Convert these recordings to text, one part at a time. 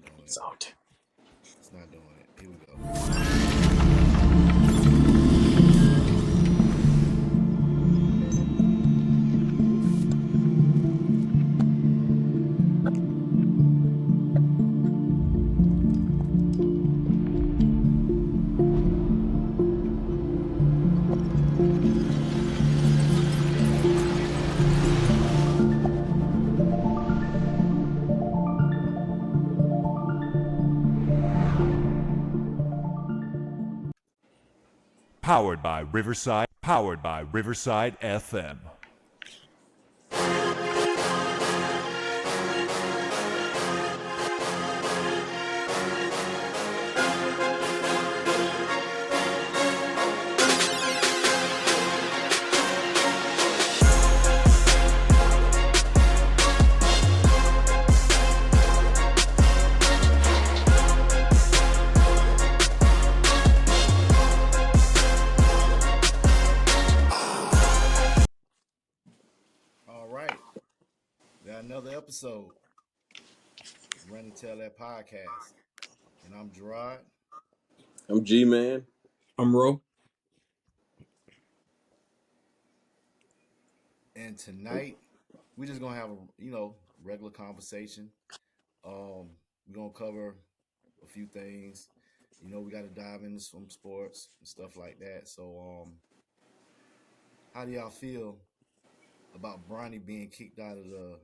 doing it. Salt. It's not doing it. Here we go. Powered by Riverside FM. All right. Got another episode. Run and Tell That podcast. And I'm Gerard. I'm G Man. I'm Ro. And tonight, we're just gonna have a regular conversation. We're gonna cover a few things. We gotta dive into some sports and stuff like that. So how do y'all feel about Bronny being kicked out of the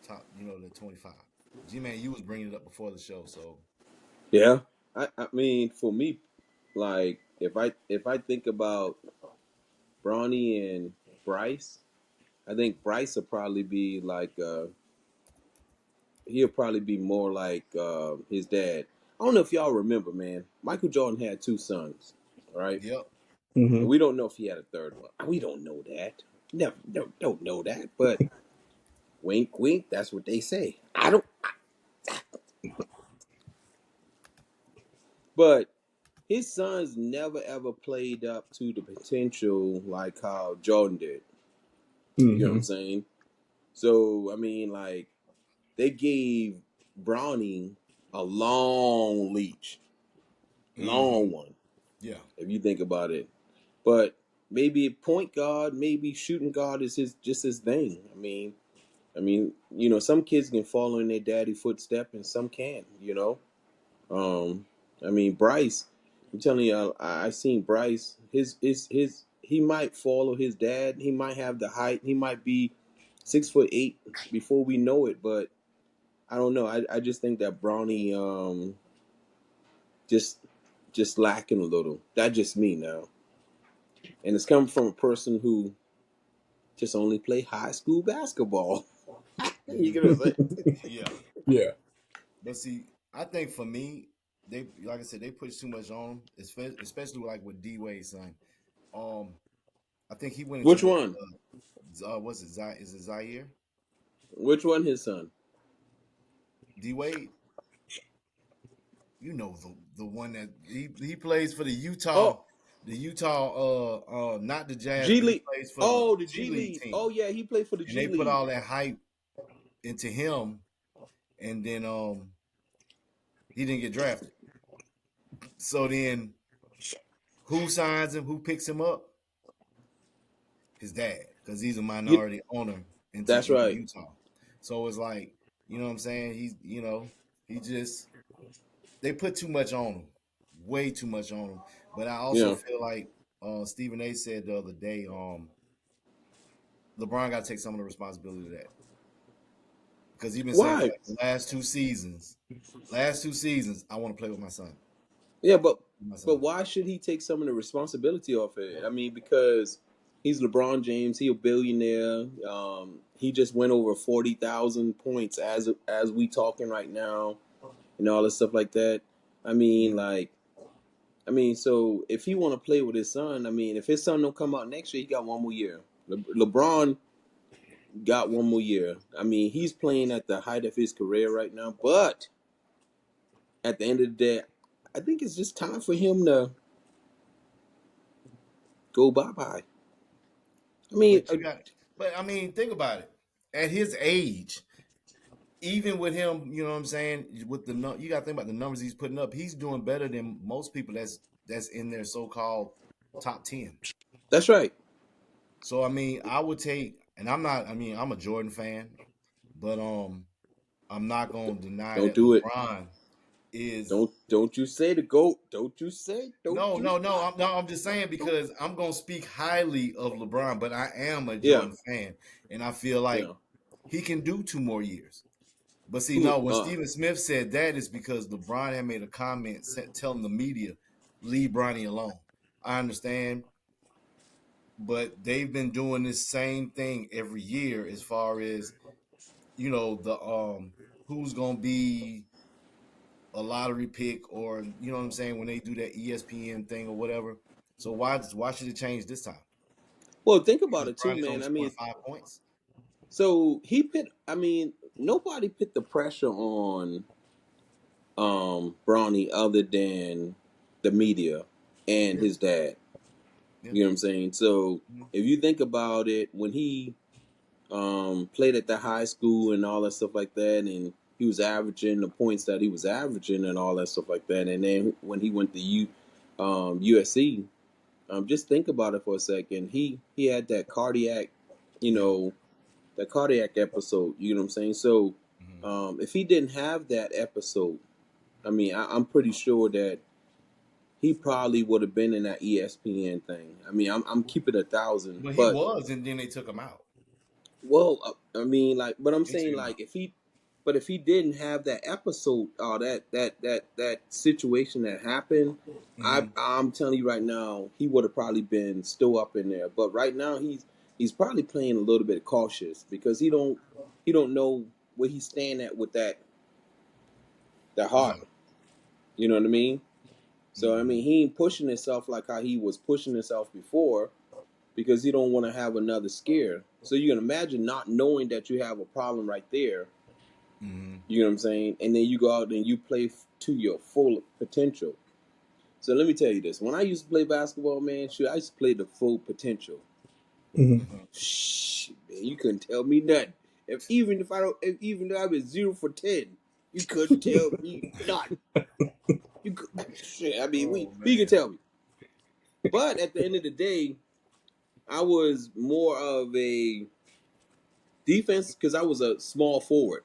top, the 25? G-Man, you was bringing it up before the show, so. Yeah, I mean, for me, like if I think about Bronny and Bryce, I think Bryce will probably be like he'll probably be more like his dad. I don't know if y'all remember, man. Michael Jordan had two sons, right? Yep. Mm-hmm. And we don't know if he had a third one. We don't know that. Never, don't know that. But wink, wink. That's what they say. I don't. But his sons never ever played up to the potential like how Jordan did. You know what I'm saying? So I mean, like they gave Brownie a long leash, long one. Yeah. If you think about it, but maybe point guard, maybe shooting guard is his thing. Some kids can follow in their daddy footstep and some can't. Bryce, I'm telling you, I seen Bryce. He might follow his dad. He might have the height. He might be 6'8" before we know it. But I don't know. I just think that Brownie just lacking a little. That's just me now, and it's coming from a person who just only play high school basketball. You get what I'm saying? Yeah. Yeah. But see, I think for me, they like I said, they push too much on him, especially like with D Wade's son. I think he went into Which what one? what's it? Is it Zaire? Which one? His son? D Wade? You know the one that he plays for the Utah, Oh, not the Jazz, G but he League. plays for the Oh, the G G League League. team. Oh yeah, he played for the And G they put League. all that hype into him, and then he didn't get drafted. So then who signs him? Who picks him up? His dad, because he's a Yeah, minority owner that's in right. Utah. So it's like, you know what I'm saying? He just they put too much on him, way too much on him. But I also Yeah. feel like Stephen A. said the other day, LeBron got to take some of the responsibility of that because he's been saying for Why? like the last two seasons, I want to play with my son. Yeah, but My son. but why should he take some of the responsibility off it? I mean, because he's LeBron James. He a billionaire. He just went over 40,000 points as we talking right now, and all this stuff like that. I mean, like, so if he want to play with his son, if his son don't come out next year, he got one more year. LeBron got one more year. He's playing at the height of his career right now, but at the end of the day, I think it's just time for him to go bye-bye. I mean, But think about it. At his age, even with him, you know what I'm saying. With you got to think about the numbers he's putting up. He's doing better than most people that's in their so-called top 10. That's right. So I mean, I would take, and I'm not. I mean, I'm a Jordan fan, but I'm not gonna deny Don't that do it. LeBron is. Don't you say the GOAT. Don't you say. No. I'm just saying because I'm gonna speak highly of LeBron, but I am a Yeah. Jordan fan, and I feel like Yeah. he can do 2 more years. But see, Who? no, when Stephen Smith said that is because LeBron had made a comment telling the media, leave Bronny alone. I understand, but they've been doing this same thing every year as far as, you know, the who's gonna be a lottery pick, or you know what I'm saying, when they do that ESPN thing or whatever. So why should it change this time? Well, think about Because it too, Bronny's man. only I scoring mean, 5 points. so he put. I mean, nobody put the pressure on Bronny other than the media and his dad. Yeah. You know what I'm saying? So if you think about it, when he played at the high school and all that stuff like that, and he was averaging the points that he was averaging and all that stuff like that, and then when he went to USC, just think about it for a second. He had that cardiac, that cardiac episode. You know what I'm saying? So if he didn't have that episode, I mean, I'm pretty sure that he probably would have been in that ESPN thing. I mean, I'm keeping 1,000, But he but was, and then they took him out. well, I mean, like, but I'm They took saying him like out. if he didn't have that episode or that situation that happened, I'm telling you right now, he would have probably been still up in there. But right now, he's probably playing a little bit cautious because he don't know where he's staying at with that heart. You know what I mean? So I mean, he ain't pushing himself like how he was pushing himself before, because he don't want to have another scare. So you can imagine not knowing that you have a problem right there. You know what I'm saying? And then you go out and you play to your full potential. So let me tell you this: when I used to play basketball, man, shoot, I used to play the full potential. Shh, man, you couldn't tell me nothing. Even though I was 0 for 10, you couldn't tell me nothing. You could, shit, I mean, we can tell me. But at the end of the day, I was more of a defense because I was a small forward.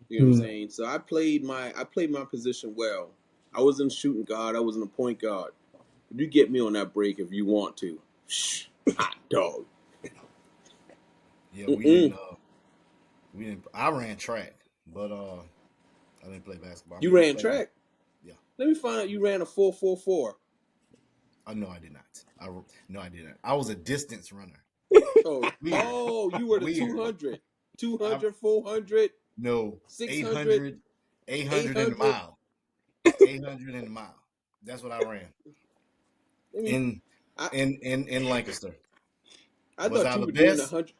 You know what I'm saying? So I played my position well. I wasn't a shooting guard. I wasn't a point guard. But you get me on that break if you want to. Shh, hot dog. Yeah, we didn't. I ran track, but I didn't play basketball. You ran track? Yeah. Let me find out you ran a 4.44. No, I did not. No, I didn't. I was a distance runner. Oh, you were the 200, 400. No, 600, 800 in the mile. 800 in the mile. That's what I ran. In Lancaster. I thought you were doing 100.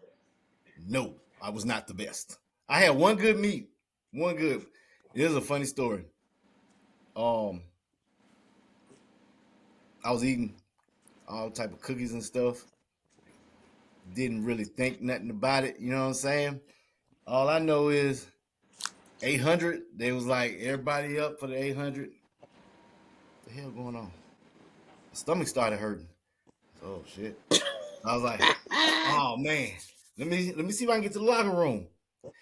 No, I was not the best. I had one good meet. One good. This is a funny story. I was eating all type of cookies and stuff. Didn't really think nothing about it. You know what I'm saying? All I know is 800. They was like, everybody up for the 800. What the hell going on? My stomach started hurting. Oh shit! I was like, oh man, let me see if I can get to the locker room.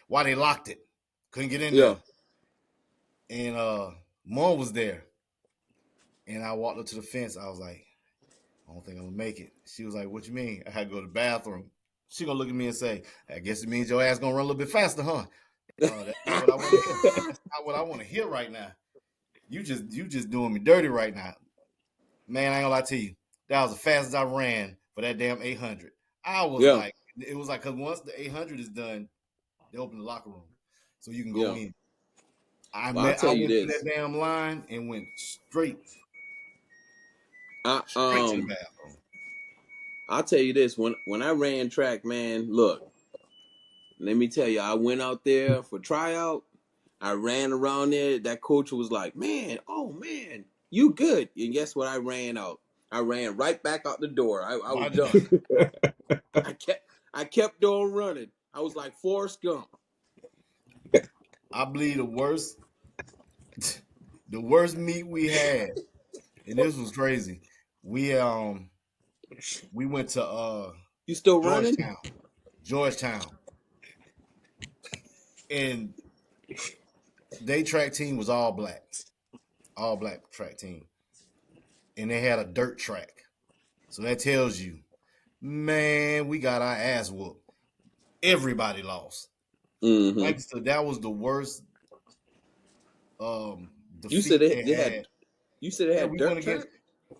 Why they locked it? Couldn't get in there. And Mom was there, and I walked up to the fence. I was like, I don't think I'm gonna make it. She was like, what you mean? I had to go to the bathroom. She gonna look at me and say, I guess it means your ass gonna run a little bit faster, huh? That's not what I want to hear. That's not what I want to hear right now. You just doing me dirty right now. Man, I ain't gonna lie to you. That was the fastest I ran for that damn 800. I was like, it was like, because once the 800 is done, they open the locker room. So you can go in. I went through that damn line and went straight to the bathroom. I'll tell you this: when I ran track, man, look, let me tell you, I went out there for tryout. I ran around there. That coach was like, "Man, oh man, you good?" And guess what? I ran out. I ran right back out the door. I was done. I kept on running. I was like Forrest Gump. I believe the worst meet we had, and this was crazy. We went to You still running? Georgetown, and they track team was all black track team, and they had a dirt track. So that tells you, man, we got our ass whooped. Everybody lost. Mm-hmm. That was the worst You said defeat they had. You said they Yeah, had we went dirt against. track.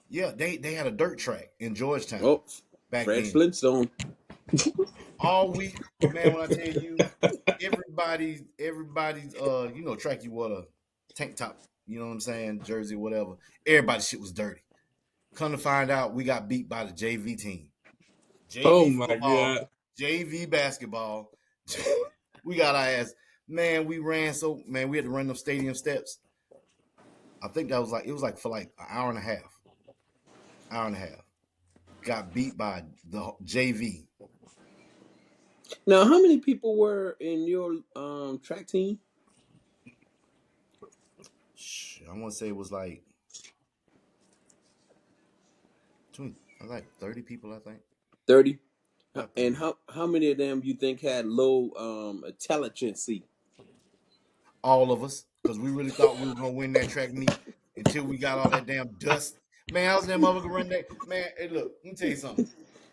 Yeah, they had a dirt track in Georgetown Oh, back Fred then. Flintstone. All week, man. When I tell you, everybody's track you wore a tank top. You know what I'm saying? Jersey, whatever. Everybody's shit was dirty. Come to find out, we got beat by the JV team. Oh JV my football, God. JV basketball. We got our ass. Man, we ran so man, we had to run them stadium steps. I think it was like for like an hour and a half. Hour and a half. Got beat by the JV. Now, how many people were in your track team? I want to say it was like 20, like 30 people, I think. 30. About And 30. how many of them you think had low intelligence? All of us, because we really thought we were gonna win that track meet until we got all that damn dust. Man, I was that motherfucker run that. Man, hey, look, let me tell you something.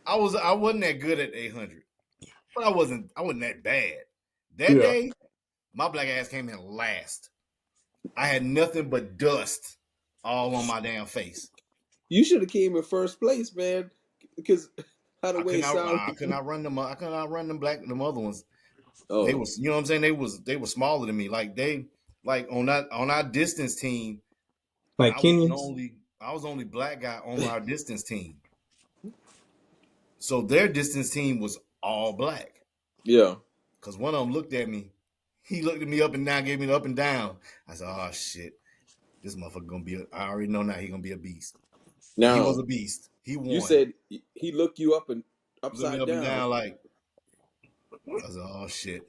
I wasn't that good at 800, but I wasn't that bad. That Yeah. day, my black ass came in last. I had nothing but dust all on my damn face. You should have came in first place, man. Because how the way it sounded. I could not run them. I could not run them other ones. They Oh, was, you know what I'm saying. They were smaller than me. Like on our distance team. Like Kenyans. I was the only black guy on our distance team. So their distance team was all black. yeah. Cause one of them looked at me. He looked at me up and down, gave me the up and down. I said, "Oh shit, this motherfucker gonna be. I already know now he gonna be a beast." And he was Now, a beast. He you won. said he looked you up and He looked me upside up and down. down like I said, "Oh shit,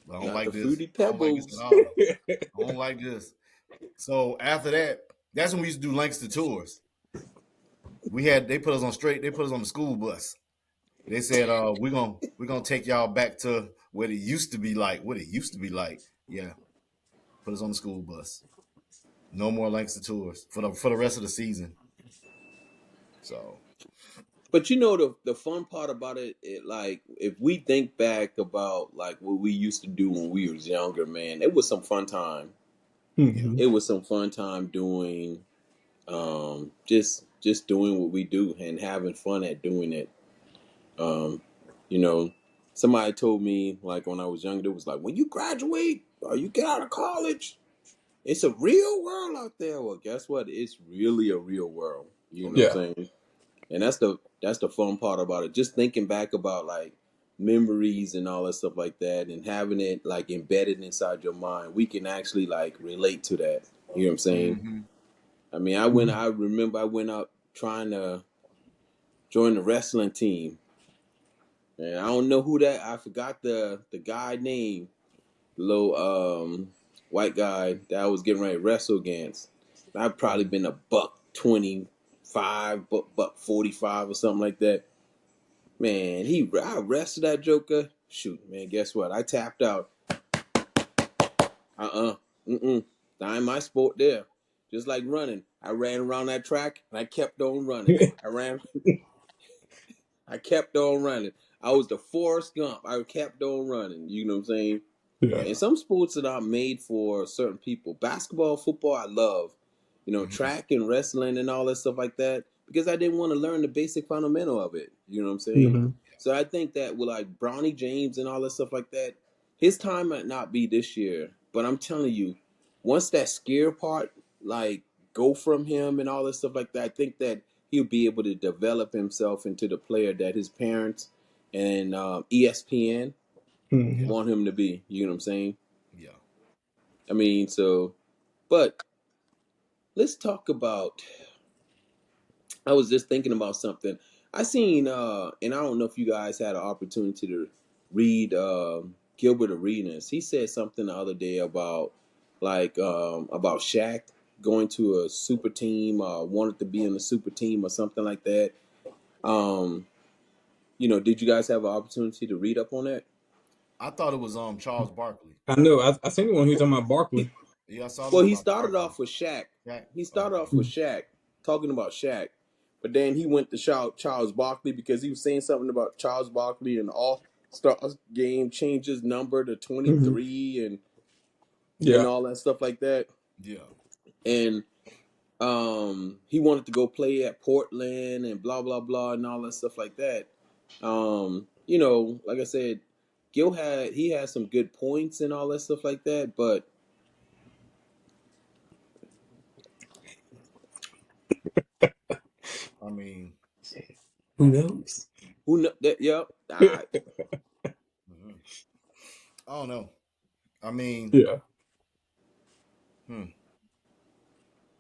but I don't Got the like this. fruity I don't like this at pebbles. all. I don't like this." So after that, that's when we used to do Lancaster tours. They put us on the school bus. They said, we're gonna take y'all back to what it used to be like. Yeah. Put us on the school bus. No more Lancaster tours for the rest of the season. So But the fun part about it like if we think back about like what we used to do when we was younger, man, it was some fun time. yeah. Mhm. It was some fun time doing just doing what we do and having fun at doing it. Um, you know, somebody told me like when I was younger, it was like when you graduate or you get out of college, it's a real world out there. Well, guess what? It's really a real world. You Oh know what yeah. Yeah. I'm saying? And that's the fun part about it. Just thinking back about like memories and all that stuff like that, and having it like embedded inside your mind, we can actually like relate to that. You know what I'm saying? Mm-hmm. I mean, Mhm. I remember I went out trying to join the wrestling team, and I don't know who that. I forgot the guy name, little white guy that I was getting ready to wrestle against. I've probably been a buck 25, buck 45 or something like that. Man, I wrestled that joker. Shoot, man, guess what? I tapped out. Mm-mm. That ain't my sport there. Just like running. I ran around that track and I kept on running. I kept on running. I was the Forrest Gump. I kept on running. You know what I'm saying? Yeah. And some sports are not made for certain people. Basketball, football, I love. Mm-hmm. Track and wrestling and all that stuff like that because I didn't want to learn the basic fundamental of it. You know what I'm saying? Mhm. So I think that with like Bronny James and all that stuff like that, his time might not be this year, but I'm telling you, once that scare part like go from him and all that stuff like that, I think that he'll be able to develop himself into the player that his parents and ESPN Yeah. Mhm. want him to be. You know what I'm saying? Yeah. I mean, but let's talk about. I was just thinking about something. I seen, and I don't know if you guys had an opportunity to read Gilbert Arenas. He said something the other day about about Shaq going to a super team, wanted to be in a super team or something like that. Did you guys have an opportunity to read up on that? I thought it was Charles Barkley. I know. I seen the one he was talking about Barkley. Yeah, I saw Well, that he about started Barkley. off with Shaq. Shaq. He started Okay. off with Shaq, talking about Shaq. But then he went to Charles Barkley because he was saying something about Charles Barkley and All-Star game changed his number to 23 and Yeah. all that stuff like that. Yeah. And he wanted to go play at Portland and blah blah blah and all that stuff like that. Like I said, Gil had some good points and all that stuff like that, but I mean, Who knows? who know that? Yep. mhm. I don't know. I mean, Yeah.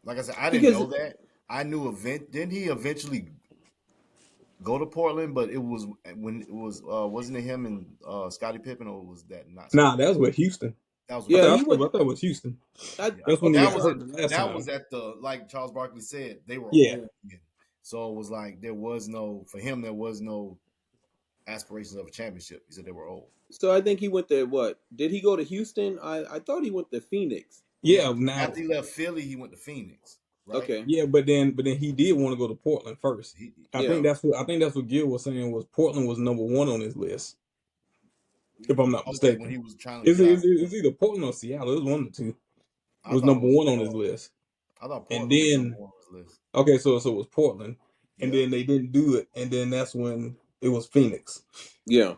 like I said, I didn't Because know that. I knew didn't he eventually go to Portland? But it was when it was wasn't it him and Scottie Pippen, or was that not? Nah, that was with Houston. That was Yeah, I he went. thought it was Houston. I, That's when he okay, got That was hurt the last that time. was at the, like Charles Barkley said, they were Yeah. old again. So it was like there was no, for him there was no aspirations of a championship. He said they were old. so I think he went to what? Did he go to Houston? I thought he went to Phoenix. Yeah. Now. After he left Philly, he went to Phoenix. Right? Okay. Yeah, but then he did want to go to Portland first. I think that's what Gil was saying, was Portland was number one on his list, if I'm not Okay, mistaken. when he was trying to It's get out. either Portland or Seattle. It was one of the two. I Was thought it number one on his list. I thought And Portland was then number one on his list. okay, so it was Portland, and Yeah. then they didn't do it, and then that's when it was Phoenix. Yeah.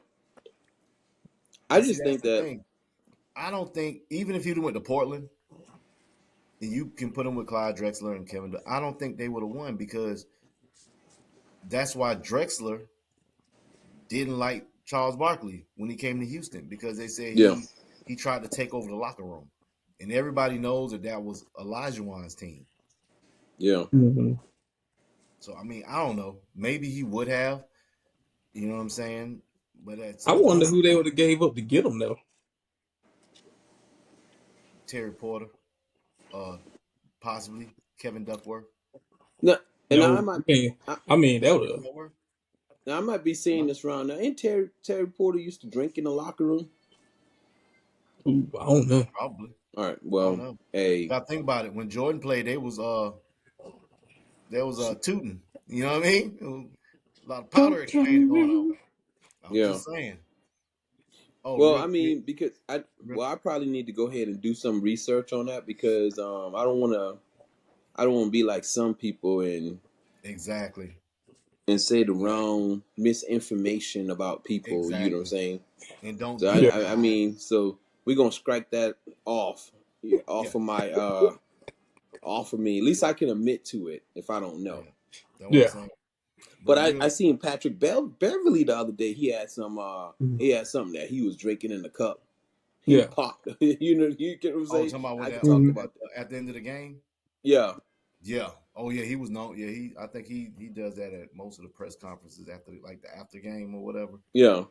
I See, just that's think the that thing. I don't think, even if he'd went to Portland, and you can put him with Clyde Drexler and Kevin, I don't think they would have won, because that's why Drexler didn't like Charles Barkley when he came to Houston, because they said he tried to take over the locker room, and everybody knows that was Olajuwon's team. Yeah. Mm-hmm. So I mean, I don't know. Maybe he would have. You know what I'm saying? But I wonder who they would have gave up to get him though. Terry Porter, possibly Kevin Duckworth. No, and No, I might. I mean, that would have. Now I might be seeing this wrong. Now, ain't Terry Porter used to drink in the locker room? I don't know. Probably. All right. Well, hey, gotta think about it. When Jordan played, there was tooting. You know what I mean? A lot of powder exchange going on. I'm just saying. Oh, well, I mean, because I probably need to go ahead and do some research on that, because I don't want to be like some people and exactly say the wrong misinformation about people. Exactly. You know what I'm saying? And don't. So I mean, so we're gonna strike that off of my off of me. At least I can admit to it if I don't know. Yeah. But I seen Patrick Beverly the other day. He had some something that he was drinking in the cup. He popped. You know what I'm saying? Talking about at the end of the game. Yeah. Yeah. Oh yeah, he was known. Yeah, I think he does that at most of the press conferences after, like, the after game or whatever. Yeah.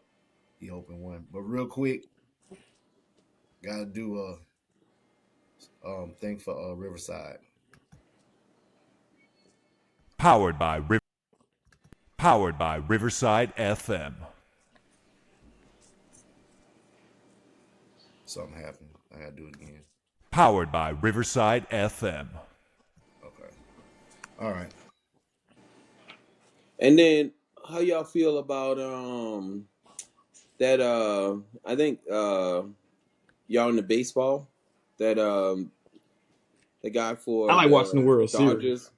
He opened one. But real quick, gotta do a thing for Riverside. Powered by Riverside FM. Something happened. I gotta do it again. Powered by Riverside FM. Okay. All right. And then, how y'all feel about that? I think y'all in the baseball, that the guy for I like watching the World Dodgers. Series.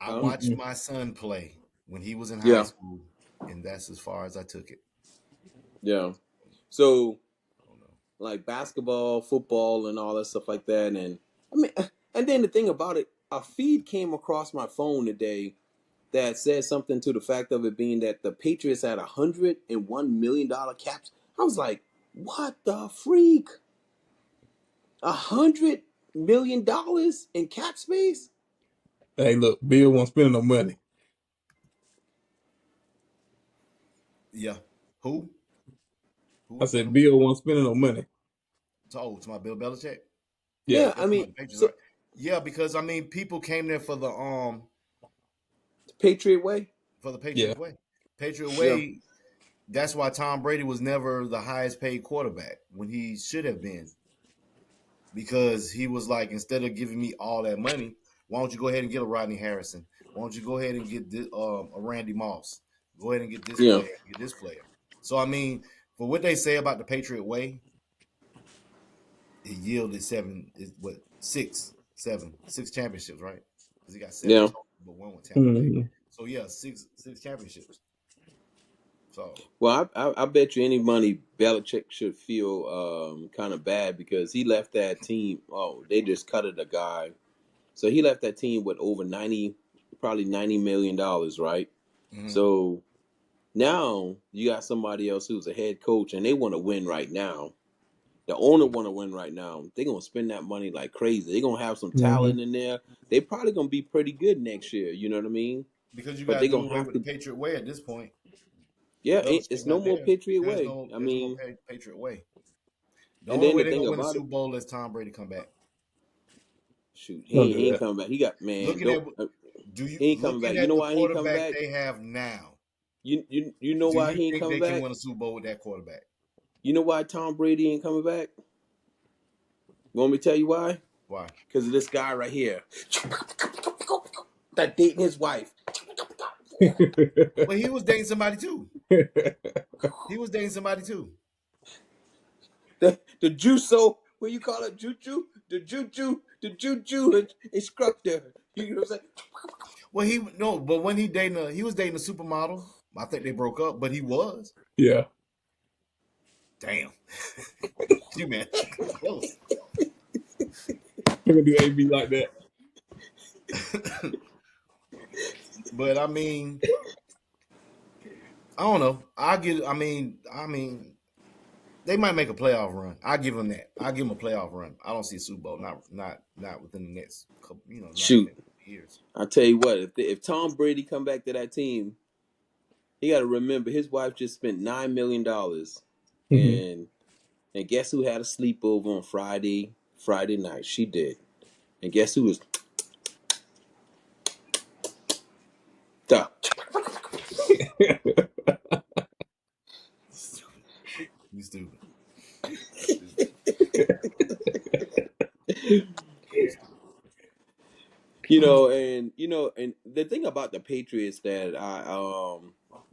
I watched my son play when he was in high school, and that's as far as I took it. Yeah. So, like basketball, football, and all that stuff like that. And I mean, and then the thing about it, a feed came across my phone today that said something to the fact of it being that the Patriots had $101 million caps. I was like, what the freak? $100 million in cap space? Hey, look, Bill won't spend no money. Yeah. Who? I said Bill wasn't spending no money. To my Bill Belichick. Yeah, I mean, Patriots, right? Yeah, because I mean, people came there for the Patriot way. For the Patriot way. Patriot Yeah. way. That's why Tom Brady was never the highest paid quarterback when he should have been. Because he was like, instead of giving me all that money, why don't you go ahead and get a Rodney Harrison? Why don't you go ahead and get this, a Randy Moss? Go ahead and get this player, get this player. So I mean, for what they say about the Patriot way, it yielded six championships, right? Because he got 7 total, but one with Tampa Bay. So yeah, six championships. So well, I bet you any money Belichick should feel kind of bad because he left that team. Oh, they just cutted a guy, so he left that team with over probably $90 million, right? Mm-hmm. So now you got somebody else who's a head coach, and they want to win right now. The owner want to win right now. They're gonna spend that money like crazy. They're gonna have some talent in there. They probably gonna be pretty good next year. You know what I mean? Because you got to do away with the Patriot way at this point. Yeah, it's no more Patriot way. I mean, no Patriot way. The and only then way the they're thing gonna win the about Super Bowl is Tom Brady come back. Shoot, he ain't coming back. He got he ain't coming back. You know why he ain't coming back? They have now. You know why he ain't coming back? They can win a Super Bowl with that quarterback. You know why Tom Brady ain't coming back? Want me to tell you why? Why? Because of this guy right here that dating his wife. But he was dating somebody too. The juice, what you call it, juju? The juju instructor. You know what I'm saying? Well, but when he was dating a supermodel. I think they broke up, but he was. Yeah. Damn. You man. Close. I'm gonna do AB like that. But I mean, I don't know. I mean, they might make a playoff run. I give them that. I give them a playoff run. I don't see a Super Bowl. Not within the next couple, shoot years. I tell you what, if Tom Brady come back to that team, he got to remember his wife just spent $9 million, and guess who had a sleepover on Friday night? She did, and guess who was? You stupid. And the thing about the Patriots that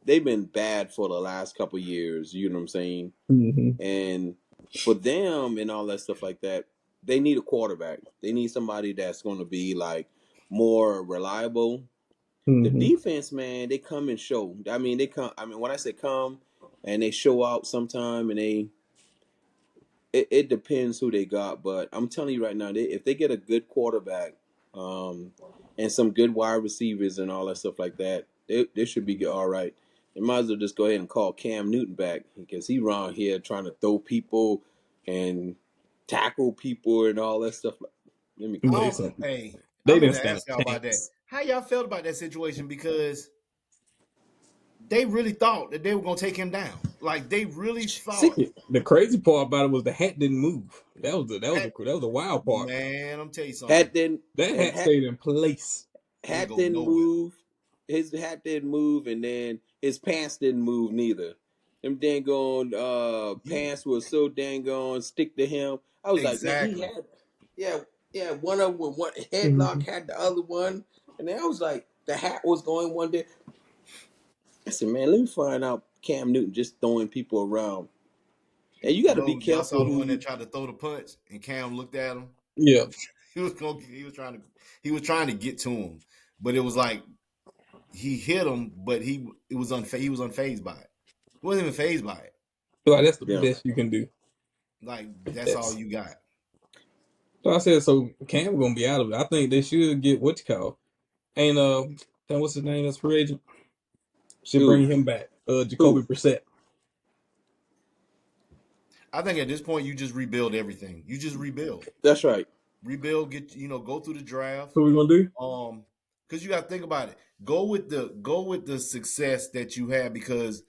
they've been bad for the last couple years. You know what I'm saying? And for them and all that stuff like that, they need a quarterback. They need somebody that's going to be like more reliable. The defense, man, they come and show. I mean, when I say come, and they show out sometime, and it depends who they got. But I'm telling you right now, if they get a good quarterback, and some good wide receivers and all that stuff like that, they should be all right. They might as well just go ahead and call Cam Newton back because he around here trying to throw people and tackle people and all that stuff. Let me tell you something. Hey, they didn't ask y'all about that. How y'all felt about that situation? Because they really thought that they were gonna take him down. Like they really thought. The crazy part about it was the hat didn't move. That was the wild part. Man, I'm telling you something. That hat stayed in place. Hat didn't move. His hat didn't move, and then his pants didn't move neither. Them dang on pants were so dang on stick to him. I was like, man, he had one of them with one headlock had the other one, and then I was like, the hat was going one day. I said, man, let me find out Cam Newton just throwing people around. And you got to be careful. I saw the one that tried to throw the punch, and Cam looked at him. Yeah, he was trying to get to him, but it was like he hit him, but he was unfazed by it. He wasn't even fazed by it. Like that's the best you can do. Like that's all you got. So I said, Cam gonna be out of it. I think they should get what you call, and what's his name? That's free agent. Should bring him back. Jacoby Brissett. I think at this point you just rebuild everything. You just rebuild. That's right. Rebuild. Go through the draft. What we gonna do? Because you got to think about it. Go with the success that you have because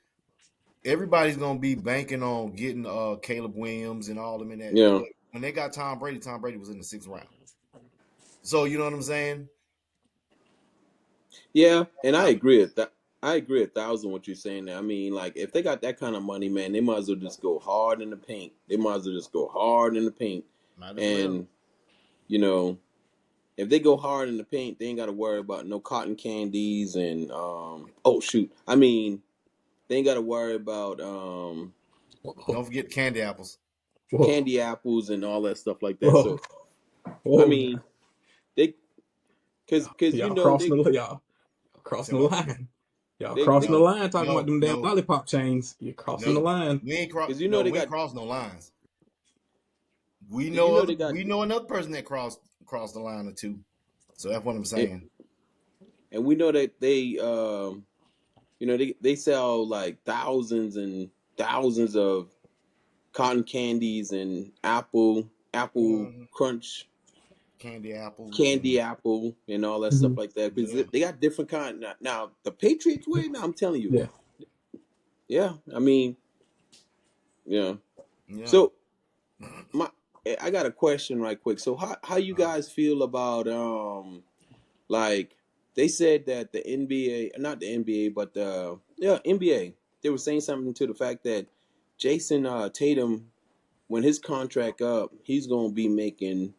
everybody's gonna be banking on getting Caleb Williams and all them in that. Yeah, But when they got Tom Brady was in the 6th round. So you know what I'm saying? yeah, and I agree with that. I agree 1,000 what you're saying there. I mean, like if they got that kind of money, man, they might as well just go hard in the paint. They might as well just go hard in the paint, Might as well. and you know, if they go hard in the paint, they ain't got to worry about no cotton candies and oh shoot, I mean, they ain't got to worry about Don't forget candy apples. Whoa, candy apples and all that stuff like that. whoa, So I whoa, mean, they because y'all crossing the Say the what? line. Y'all they crossing the No, line talking about no, them damn no, lollipop chains. You're crossing the no. line. We ain't because you know they got crossing no lines. because you know they got We know another person that crossed the line or two. So that's what I'm it, saying. and we know that they you know they sell like thousands and thousands of cotton candies and apple Mhm. crunch Candy apples candy and apple and all that stuff Mhm. like that because yeah, they got different kind now the Patriots way now I'm telling you Yeah. yeah I mean yeah yeah. so my I got a question right quick so how you guys feel about like they said that the NBA not the NBA but the NBA they were saying something to the fact that Jason Tatum when his contract up he's gonna be making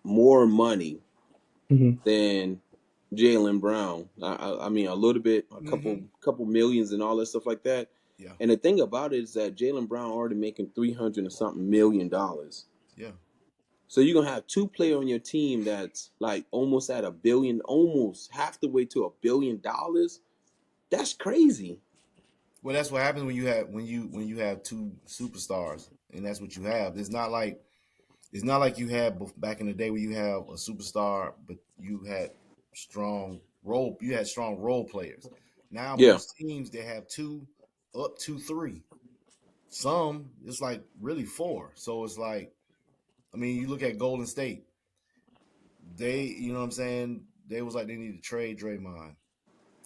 more money Mhm. than Jalen Brown. I mean, a little bit, a Mm-hmm. couple millions, and all that stuff like that. Yeah, And the thing about it is that Jalen Brown already making 300 or something $1 million. yeah. So you're gonna have two players on your team that's like almost at a billion, almost half the way to $1 billion. That's crazy. Well, that's what happens when you have two superstars, and that's what you have. It's not like you had back in the day where you have a superstar, but you had strong role players. Now Yeah, most teams they have two, up to three. Some it's like really four. So it's like, I mean, you look at Golden State. You know what I'm saying? They was like they need to trade Draymond.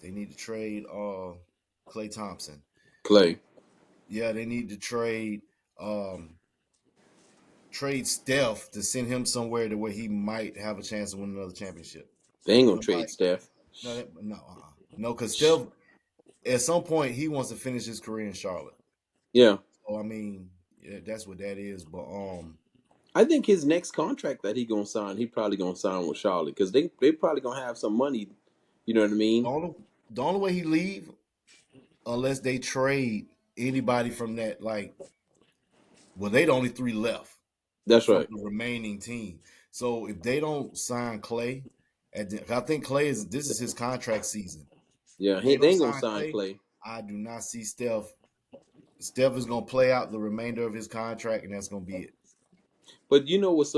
They need to trade Klay Thompson. Clay. Yeah, they need to um trade Steph to send him somewhere to where he might have a chance to win another championship. They ain't Because gonna trade Steph. no, because Steph at some point he wants to finish his career in Charlotte. Yeah, So I mean, yeah, that's what that is. But I think his next contract that he gonna sign, he probably gonna sign with Charlotte because they probably gonna have some money. You know what I the mean? only the only way he leave unless they trade anybody from that well, they the only three left That's from right. the remaining team. So if they don't sign Clay, I think this is his contract season. Yeah, If they they don't ain't gonna sign sign Clay, Clay. I do not see Steph. Steph is going to play out the remainder of his contract, and that's going to be it. But you know what's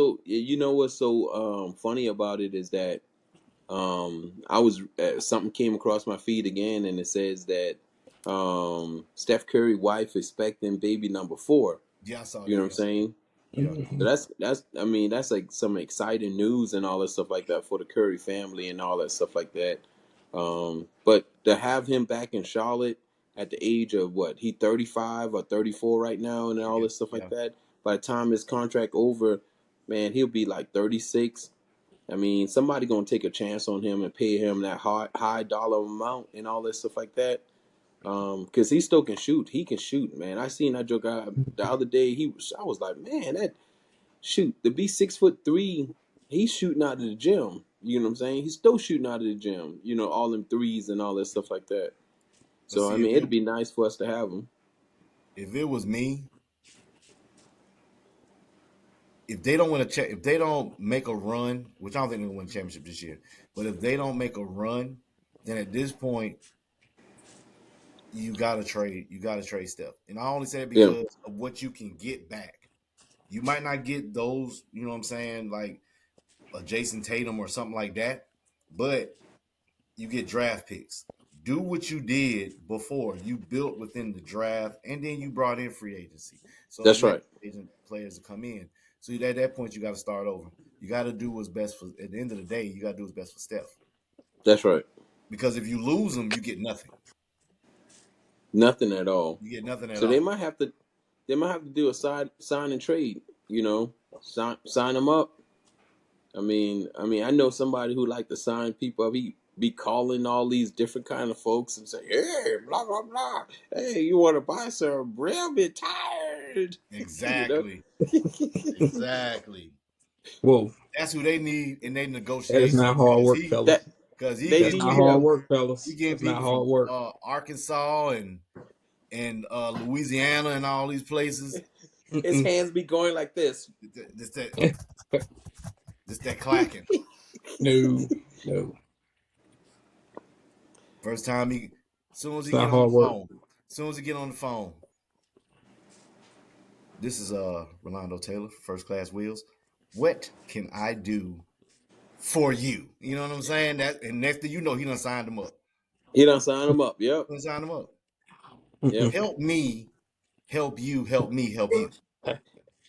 so funny about it is that I was something came across my feed again, and it says that Steph Curry wife expecting baby number 4. Yeah, I saw You that know what I'm yesterday. saying? Yeah, So Mhm. that's I mean that's like some exciting news and all that stuff like that for the Curry family and all that stuff like that. But to have him back in Charlotte at the age of what he 35 or 34 right now and all yeah, this stuff yeah. like that. By the time his contract over, man, he'll be like 36. I mean, somebody gonna take a chance on him and pay him that high dollar amount and all that stuff like that. Cause he still can shoot. He can shoot, man. I seen that joke the other day. I was like, man, that shoot to be 6'3", he's shooting out of the gym. You know what I'm saying? He's still shooting out of the gym. You know, all them threes and all that stuff like that. But So I see, mean, it'd be nice for us to have him. if it was me, if they don't if they don't make a run, which I don't think they're going to win a championship this year, but if they don't make a run, then at this point you got to trade. You got to trade Steph, and I only say it Yeah, because of what you can get back. You might not get those, you know what I'm saying, like a Jason Tatum or something like that, but you get draft picks. Do what you did before. You built within the draft, and then you brought in free agency. So that's you had right. agent players to come in. So at that point, you got to start over. You got to do what's best for. At the end of the day, you got to do what's best for Steph. That's right. Because if you lose them, you get nothing. Nothing at all. You get nothing at So all. they might have to do a sign and trade. You know, sign them up. I mean, I know somebody who like to sign people up. He be calling all these different kind of folks and say, "Hey, blah blah blah. Hey, you want to buy some real bit tired?" Exactly. Exactly. Whoa, That's who they need in their that is negotiations. not hard work, He- fellas. that Because he they That's getting not need people, hard him. work, fellas. he getting That's not people hard from work. Arkansas and Louisiana and all these places. His hands be going like this. Just that clacking. No. First time as soon as he It's get not on the hard work. phone. As soon as he get on the phone. This is Rolando Taylor, First Class Wheels. What can I do for you? You know what I'm saying? And next thing you know, he done signed him up. He done sign him up. Yep. He done signed him up. Yep. Help me, help you, help me, help you.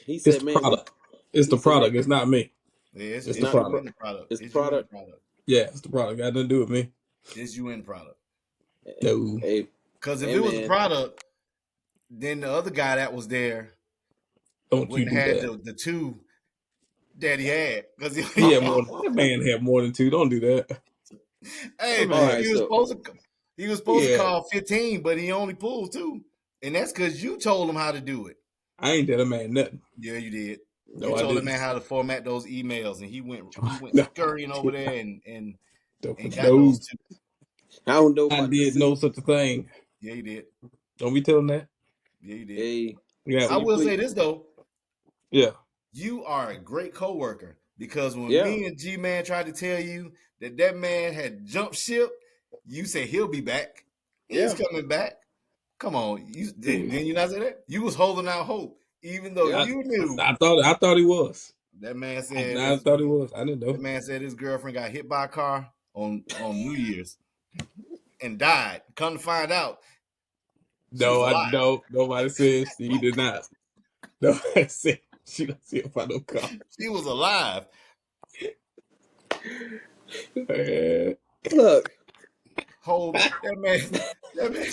He It's said, the "Man, product. It's the he said, product. man, It's not me. Yeah, It's it's the you product. in the product. It's the you in the product. product. Yeah, it's the product. Got nothing to do with me. It's you in the product. No. Hey, Because if Hey, it was the man. product, then the other guy that was there Don't you wouldn't do have that. had the two that he had. Because He had more. That man had more than two. Don't do that. hey, All man, right, he was so- supposed to Yeah. call 15, but he only pulled 2. And that's because you told him how to do it. I ain't tell a man nothing. Yeah, you did. No, You I told didn't. the man how to format those emails, and he went No, scurrying over there and got no, those 2. I don't know I about did this. no such a thing. Yeah, you did. Don't be telling that. Yeah, you did. Hey, Yeah, I will say this though. yeah. You are a great coworker because when Yeah. me and G-Man tried to tell you that man had jumped ship, you say he'll be back. He's coming back. Come on, didn't you not say that? You was holding out hope, even though Yeah. you knew I thought he was. that man said. I thought he was. I didn't know. That man said his girlfriend got hit by a car on New Year's and died. Come to find out, No, was I alive. no. Nobody says he did not. Nobody said she don't see if I don't come. She was alive. look. Hold that man. That man.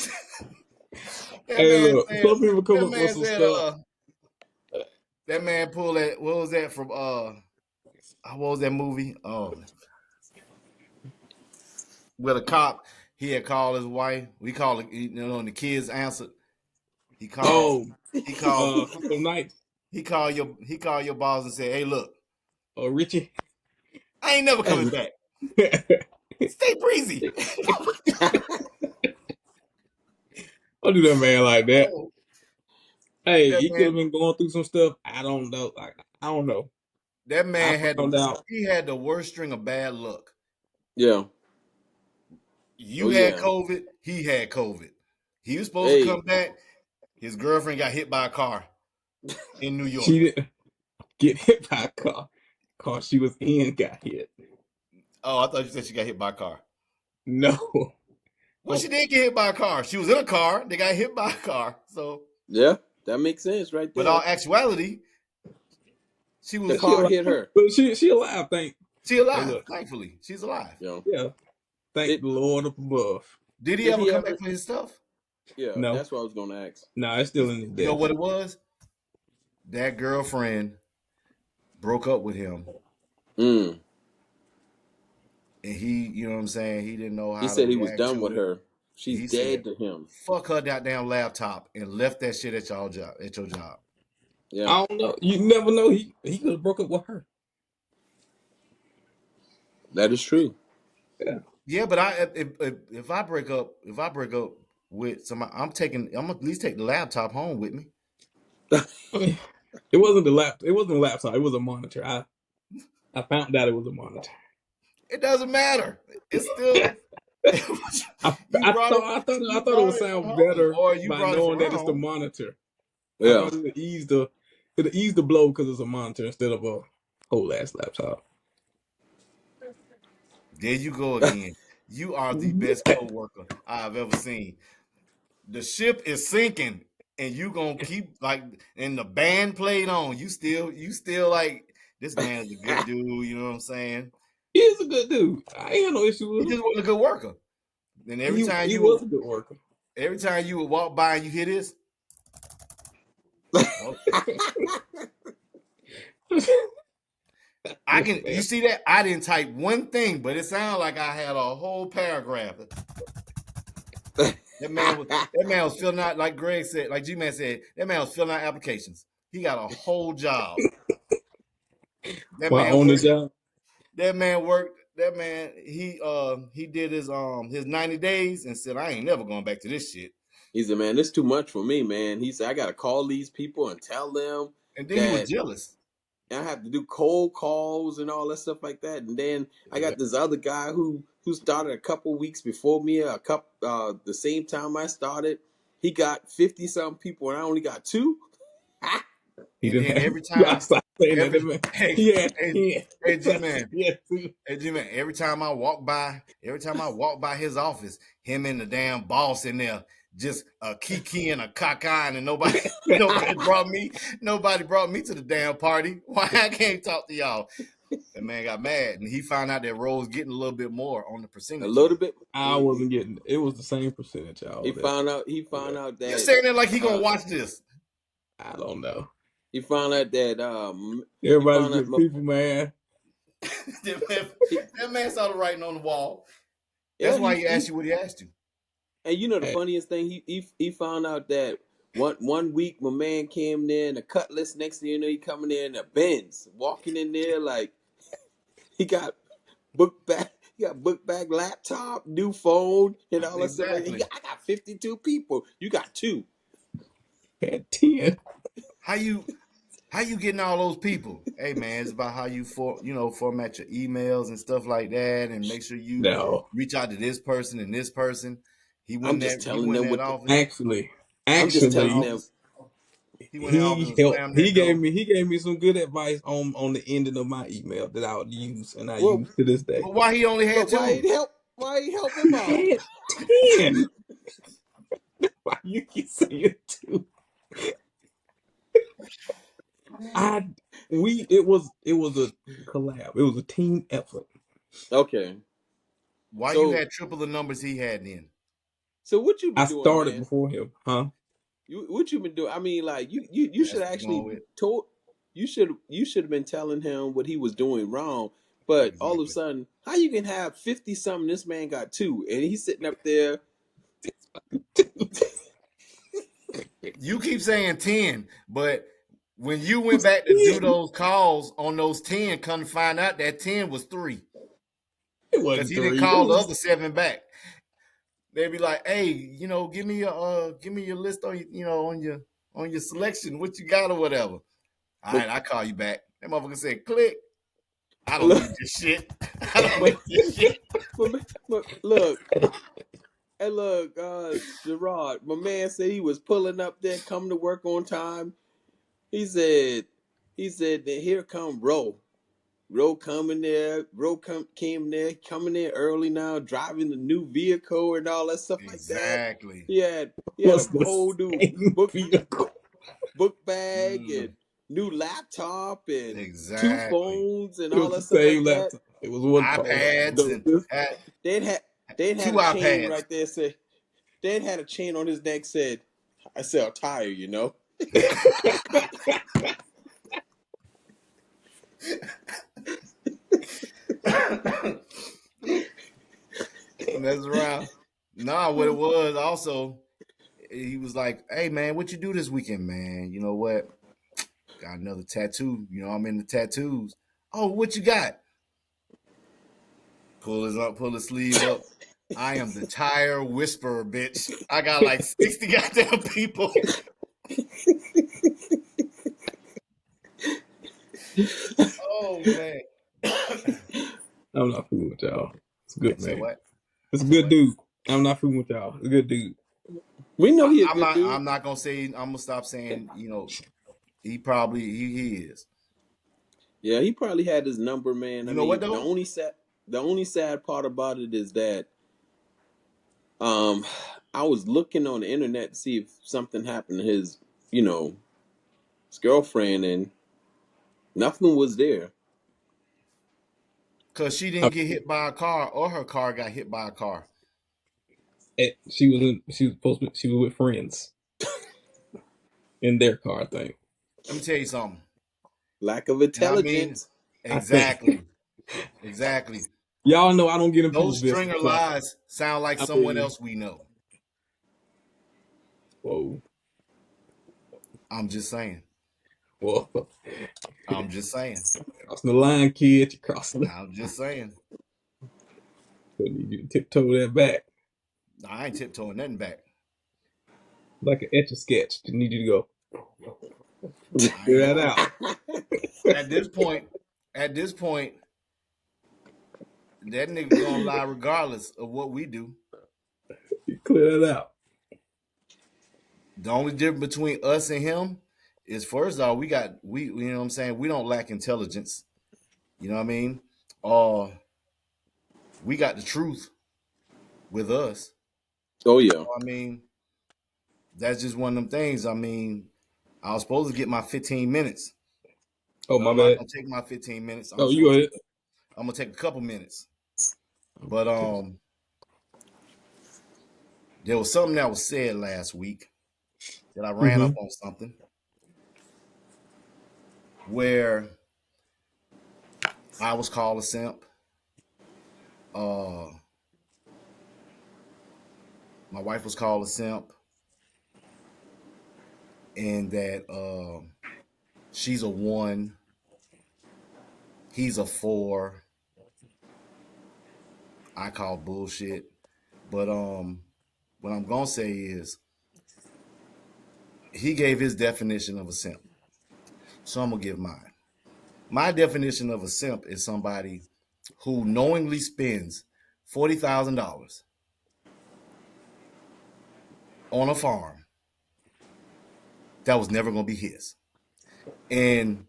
That Hey, man look, said, some people come that up man with some said, stuff. that man pulled that. What was that from? What was that movie? With a cop, he had called his wife. We called it, and the kids answered. He called. He called. Harlem Nights. He called your boss and said, "Hey, look, Richie. I ain't never coming back. Stay breezy." Don't do that man like that. Oh, Hey, that he man- could have been going through some stuff. I don't know. I don't know. that man I had found out. he had the worst string of bad luck. Yeah. You Oh, had yeah. COVID. He had COVID. He was supposed to Hey. come back. His girlfriend got hit by a car in New York. She didn't get hit by a car. Car she was in got hit. Oh, I thought you said she got hit by a car. No. Well, she did get hit by a car. She was in a car. They got hit by a car. So, Yeah, that makes sense right there. but all actuality, she the was car hit her. But she alive, She alive. Hey, look. Thankfully, she's alive. Yeah. Thank the Lord up above. Did he Did ever he come ever- back for his stuff? Yeah, No. that's what I was going to ask. Nah, it's still in his You death. know what it was? That girlfriend broke up with him, Mm. and he, you know what I'm saying? He didn't know how. He to said he was react done to with it. her. She's He dead said- to him. Fuck her goddamn laptop and left that shit at your job. Yeah. I don't know. You never know. He could have broke up with her. That is true. Yeah, but if I break up with somebody, I'm gonna at least take the laptop home with me. I mean, it wasn't a laptop. It was a monitor. I found out it was a monitor. It doesn't matter. It's still. I thought it would sound better by knowing that it's the monitor. I Yeah. thought it'd ease the blow because it's a monitor instead of a whole ass laptop. There you go again. You are the best coworker I've ever seen. The ship is sinking, and you gonna keep and the band played on. You still like this man is a good dude. You know what I'm saying? He is a good dude. I ain't had no issue He with him. just wasn't a good worker. And every time he you was a good worker. every time you would walk by and you hear this, oh, you see that? I didn't type one thing, but it sounded like I had a whole paragraph. That man was filling out, like Greg said, like G-Man said, that man was filling out applications. He got a whole job. While on the job. That man worked. That man, he did his 90 days and said, I ain't never going back to this shit. He said, man, this is too much for me, man. He said, I got to call these people and tell them. And then he was jealous. And I have to do cold calls and all that stuff like that. And then I got this other guy who started a couple weeks before me, the same time I started. He got 50-something people, and I only got 2. He didn't have, every time. Hey, G-Man. Hey, G-Man, every time I walk by his office, him and the damn boss in there just kikiing, a cock-eyeing, and nobody brought me to the damn party. Why I can't talk to y'all? That man got mad, and he found out that Rose getting a little bit more on the percentage. A little bit. I wasn't getting it. It was the same percentage, y'all. He found out that. You're saying it like he gonna watch this. I don't know. He found out that everybody's good people, man. that man saw the writing on the wall. That's why he asked you what he asked you. And you know the funniest thing, he found out that one week my man came there in a Cutlass. Next thing you know, he coming there in a Benz, walking in there like he got book bag, laptop, new phone, and all that stuff. Like, I got 52 people. You got 2. Had 10. How you getting all those people? Hey man, it's about how you format your emails and stuff like that, and make sure you reach out to this person and this person. He went there. Actually, I'm just telling them. He gave me some good advice on the ending of my email that I would use, and I use to this day. But why he only had 2? Why he help him out? He had 10. Why you keep saying 2? It was a collab. It was a team effort. Okay. Why you had triple the numbers he had then? So what you been doing? I started before him, huh? What you been doing? I mean, like you should actually you should have been telling him what he was doing wrong. But all of a sudden, how you can have 50-something? This man got 2, and he's sitting up there. You keep saying 10, but when you went back to do those calls on those 10, come to find out that 10 was 3. It wasn't 3. He didn't call the other 7 back. They'd be like, "Hey, give me your list on on your selection, what you got or whatever." All right, I call you back. That motherfucker said, "Click." I don't need this shit. I don't need this shit. Look. Hey, look, Gerard, my man said he was pulling up there, coming to work on time. He said that here come Ro. Ro coming there. Came there, coming there early now, driving the new vehicle and all that stuff like that. Exactly. He had a whole new book bag and new laptop and 2 phones and all that stuff like that. It was one iPads. They had 2 a chain iPads right there. Said they had a chain on his neck. Said, "I sell tire." That's right. Nah, what it was also, he was like, "Hey man, what you do this weekend, man? You know what? Got another tattoo. I'm in the tattoos. Oh, what you got?" Pull his sleeve up. I am the tire whisperer, bitch. I got like 60 goddamn people. Oh man. I'm not fooling with y'all. It's a good man. What? It's a good dude. I'm not fooling with y'all. It's a good dude. We know he's a good dude. I'm not gonna say. I'm gonna stop saying. He probably he is. Yeah, he probably had his number, man. You know what though? The only sad part about it is that I was looking on the internet to see if something happened to his girlfriend, and nothing was there. Because she didn't get hit by a car, or her car got hit by a car. She was with friends in their car, I think. Let me tell you something. Lack of And I mean, intelligence. I think. exactly. Y'all know I don't get in Those people's business. stringer lies sound like I someone mean, else we know. whoa. I'm just saying. Whoa. I'm just saying. Crossing the line, kid. You're crossing the I'm just saying. I need you to tiptoe that back. I ain't tiptoeing nothing back. Like an etch a sketch. You need you to go. I Clear ain't that going. out. At this point, that nigga gonna lie regardless of what we do. Clear that out. The only difference between us and him is first off, we you know what I'm saying, we don't lack intelligence. You know what I mean? We got the truth with us. Oh yeah. I mean, that's just one of them things. I mean, I was supposed to get my 15 minutes, Oh, but my I'm not bad. gonna take my 15 minutes. Oh, you go ahead. I'm gonna take a couple minutes. But there was something that was said last week that I ran up on something where I was called a simp. My wife was called a simp, and that she's a 1, he's a 4. I call bullshit. But what I'm gonna say is he gave his definition of a simp. So I'm gonna give mine. My definition of a simp is somebody who knowingly spends $40,000 on a farm that was never gonna be his. And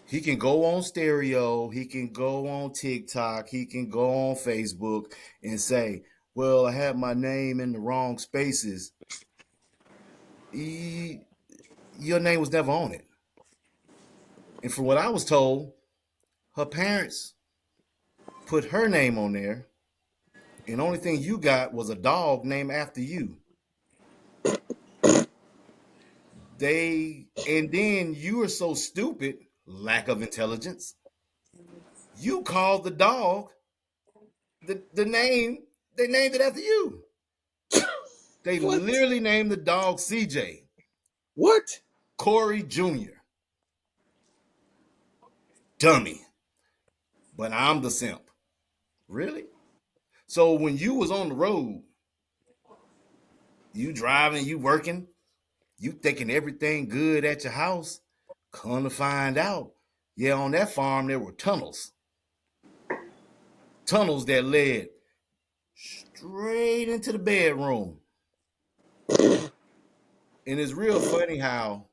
he can go on stereo, he can go on TikTok, he can go on Facebook and say, well, I had my name in the wrong spaces. Your name was never on it. And from what I was told, her parents put her name on there, and the only thing you got was a dog named after you. And then you are so stupid, lack of intelligence, you called the dog the name, they named it after you. They What? literally named the dog CJ. What? Corey Jr. Dummy. But I'm the simp. Really? So when you was on the road, you driving, you working, you thinking everything good at your house, come to find out, yeah, on that farm there were tunnels. Tunnels that led straight into the bedroom. And it's real funny how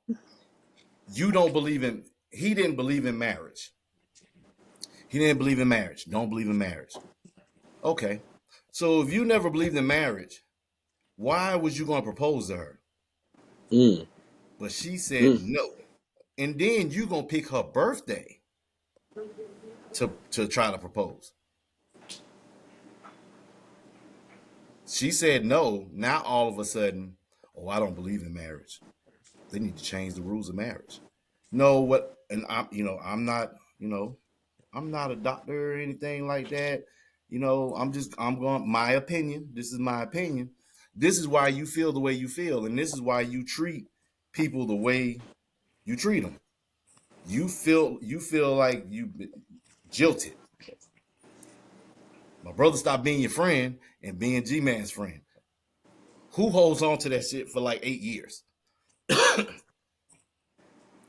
he didn't believe in marriage. He didn't believe in marriage. Don't believe in marriage. Okay. So if you never believed in marriage, why was you going to propose to her? Mm. But she said no. And then you going to pick her birthday to try to propose. She said no. Now all of a sudden, oh, I don't believe in marriage. They need to change the rules of marriage. No, what? And I'm not, I'm not a doctor or anything like that. I'm going, my opinion. This is my opinion. This is why you feel the way you feel. And this is why you treat people the way you treat them. You feel like you jilted. My brother stopped being your friend and being G-Man's friend. Who holds on to that shit for like 8 years?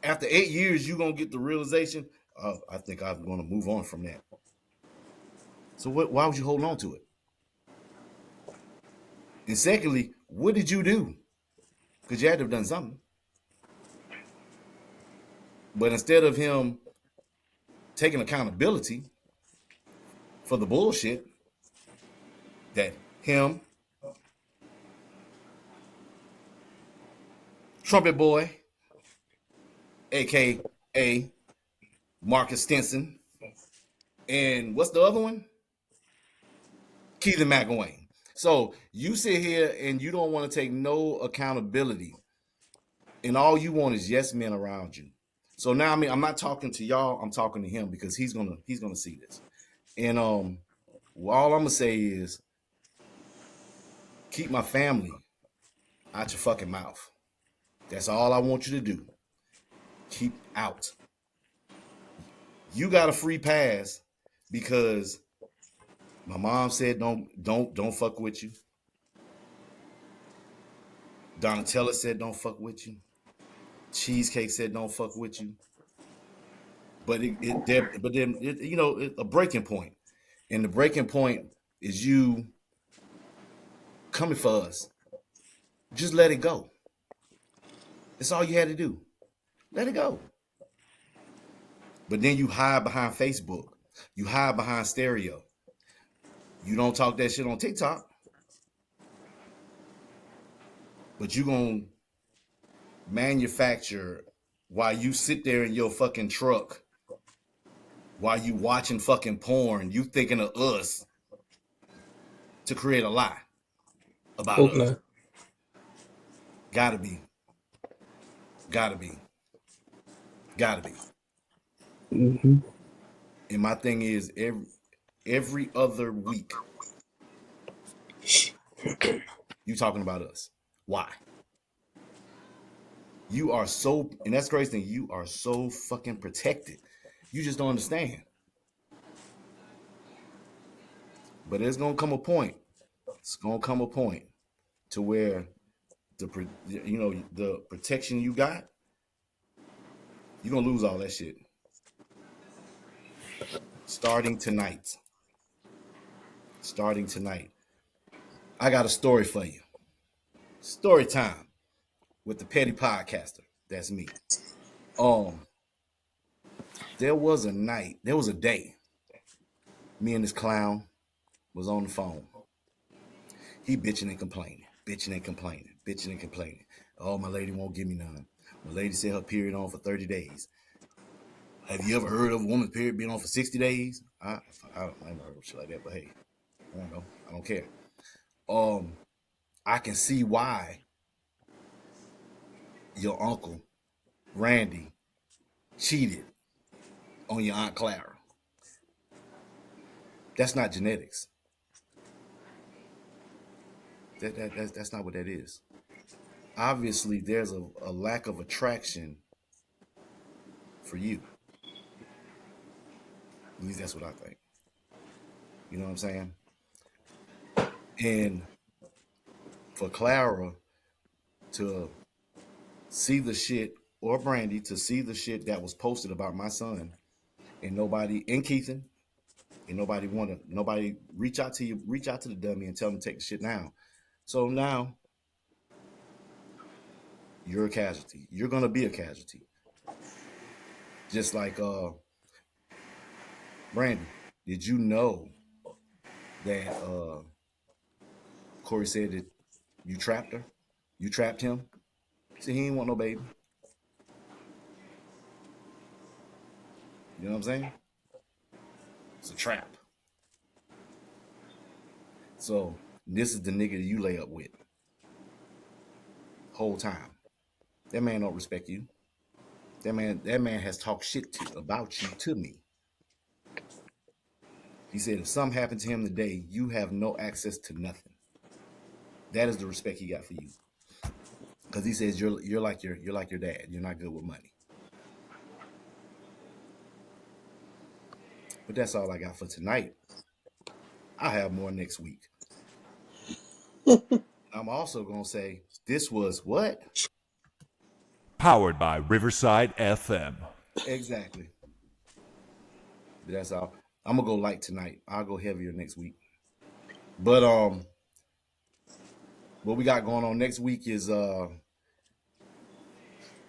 After 8 years, you're going to get the realization, I think I'm going to move on from that. So why would you hold on to it? And secondly, what did you do? Because you had to have done something. But instead of him taking accountability for the bullshit that him, Trumpet Boy, a.k.a. Marcus Stinson, and what's the other one? Keithan McElwain. So you sit here and you don't want to take no accountability, and all you want is yes men around you. So now, I mean, I'm not talking to y'all. I'm talking to him because he's gonna see this. And all I'm gonna say is keep my family out your fucking mouth. That's all I want you to do. Keep out. You got a free pass because my mom said don't fuck with you. Donatella said don't fuck with you. Cheesecake said don't fuck with you. But then a breaking point, and the breaking point is you coming for us. Just let it go. That's all you had to do. Let it go. But then you hide behind Facebook. You hide behind stereo. You don't talk that shit on TikTok. But you gonna manufacture while you sit there in your fucking truck, while you watching fucking porn, you thinking of us to create a lie about Hope us. not. Gotta be. Mm-hmm. And my thing is every other week, you talking about us. Why? You are so, and that's the crazy thing, you are so fucking protected. You just don't understand. But it's gonna come a point. It's gonna come a point to where the protection you got, you're gonna lose all that shit. Starting tonight. I got a story for you. Story time with the petty podcaster. That's me. There was a day, me and this clown was on the phone. He bitching and complaining. Oh, my lady won't give me none. My lady said her period on for 30 days. Have you ever heard of a woman's period being on for 60 days? I never heard of shit like that, but hey, I don't know. I don't care. I can see why your uncle, Randy, cheated on your Aunt Clara. That's not genetics. That's not what that is. Obviously, there's a lack of attraction for you. At least that's what I think. You know what I'm saying? And for Clara to see the shit, or Brandy to see the shit that was posted about my son, and nobody, and Keithan, and nobody reach out to the dummy and tell him to take the shit down. So now you're a casualty. You're gonna be a casualty. Just like Brandy, did you know that Corey said that you trapped her? You trapped him? See, he ain't want no baby. You know what I'm saying? It's a trap. So this is the nigga that you lay up with whole time. That man don't respect you. That man has talked shit about you to me. He said if something happened to him today, you have no access to nothing. That is the respect he got for you. Because he says you're like your dad. You're not good with money. But that's all I got for tonight. I'll have more next week. I'm also gonna say this was what? Powered by Riverside FM. Exactly. But that's all. I'm gonna go light tonight. I'll go heavier next week. But what we got going on next week is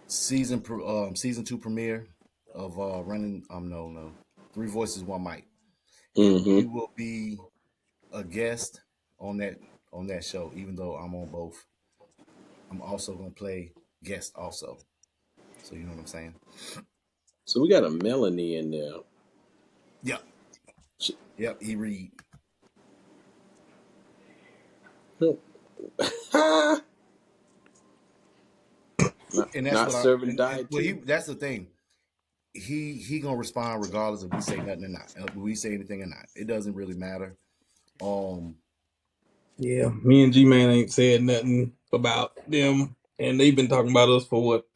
season 2 premiere of running. No, Three Voices, One Mic. Mm-hmm. You will be a guest on that show, even though I'm on both. I'm also gonna play guest also. So you know what I'm saying? So we got a Melanie in there. Yep. E. Reed. And that's Not what I serving and diet well, tea. that's the thing. He gonna respond regardless if we say nothing or not. If we say anything or not. It doesn't really matter. Um, Yeah, me and G Man ain't said nothing about them, and they've been talking about us for what?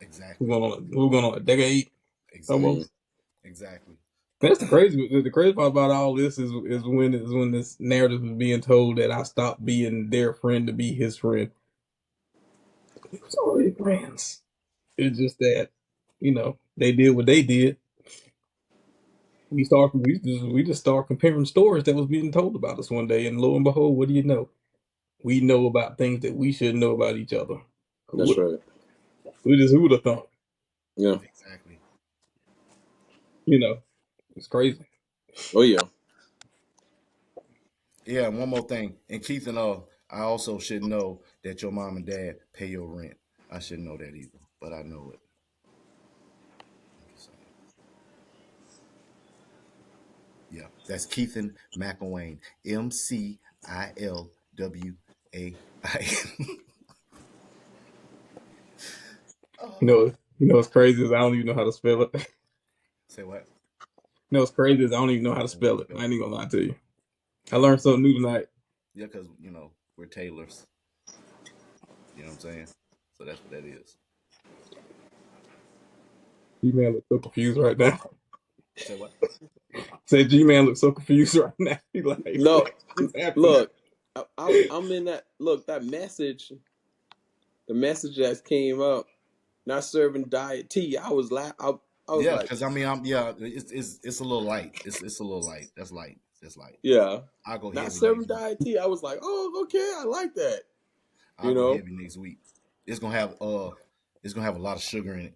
exactly, We're going on a decade exactly, Mm. almost. exactly. That's the crazy. The crazy part about all this is when this narrative is being told that I stopped being their friend to be his friend. It was already friends. It's just that they did what they did. We just started comparing stories that was being told about us one day, and lo and behold, what do you know? We know about things that we shouldn't know about each other. That's right. Who would have thought? Yeah. Exactly. It's crazy. Oh yeah. Yeah, and one more thing. And Keith and I also should know that your mom and dad pay your rent. I shouldn't know that either, but I know it. I'm just saying. Yeah, that's Keithan McElwain. McIlwai. You know, what's crazy is I don't even know how to spell it. Say what? What's crazy is I don't even know how to spell it. I ain't even gonna lie to you. I learned something new tonight. Yeah, because we're tailors. You know what I'm saying? So that's what that is. G-Man looks so confused right now. Say what? Said G-Man looks so confused right now. He like, No, what just happened? look, I'm in that. Look, that message, the message that came up, not serving diet tea. I was I was Yeah, like, because it's a little light. It's a little light. That's light. That's light. yeah, I'll go not heavy serving next week. diet tea. I was like, oh, okay, I like that. I'll You go know, heavy next week. It's gonna have it's gonna have a lot of sugar in it.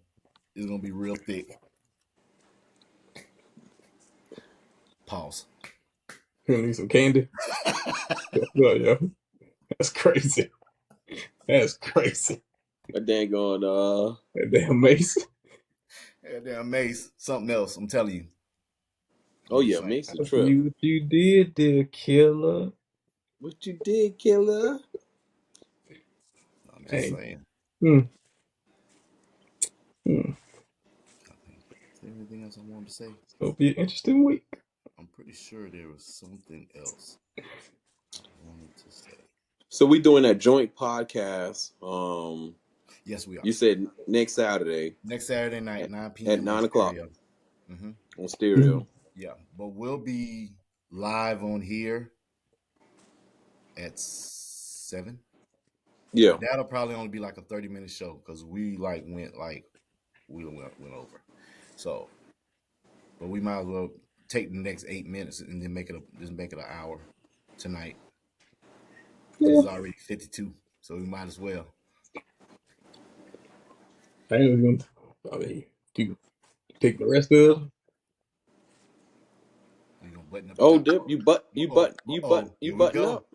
It's gonna be real thick. Pause. You need some candy? Oh, yeah. That's crazy. That's crazy. a dang on That damn Mace. Yeah, damn Mace. Something else. I'm telling you. oh I'm just yeah, saying. makes a I see trip. what you did there, killer. What you did, killer? I'm just Hey. saying. Hmm. Hmm. Is there anything else I wanted to say? It'll be an interesting week. I'm pretty sure there was something else I wanted to say. So we doing that joint podcast. Yes, we are. You said next Saturday Next Saturday night, at, 9 at p.m. on 9 o'clock stereo. Hmm. on stereo. Yeah, but we'll be live on here at 7. Yeah, But that'll probably only be like a 30-minute show because we went over. So, but we might as well take the next 8 minutes and then just make it an hour tonight because Yeah. it's already 52. So we might as well. I ain't gonna. I mean, you take the rest of it. You gonna button up the oh, top? Dip, you Here we button go. up.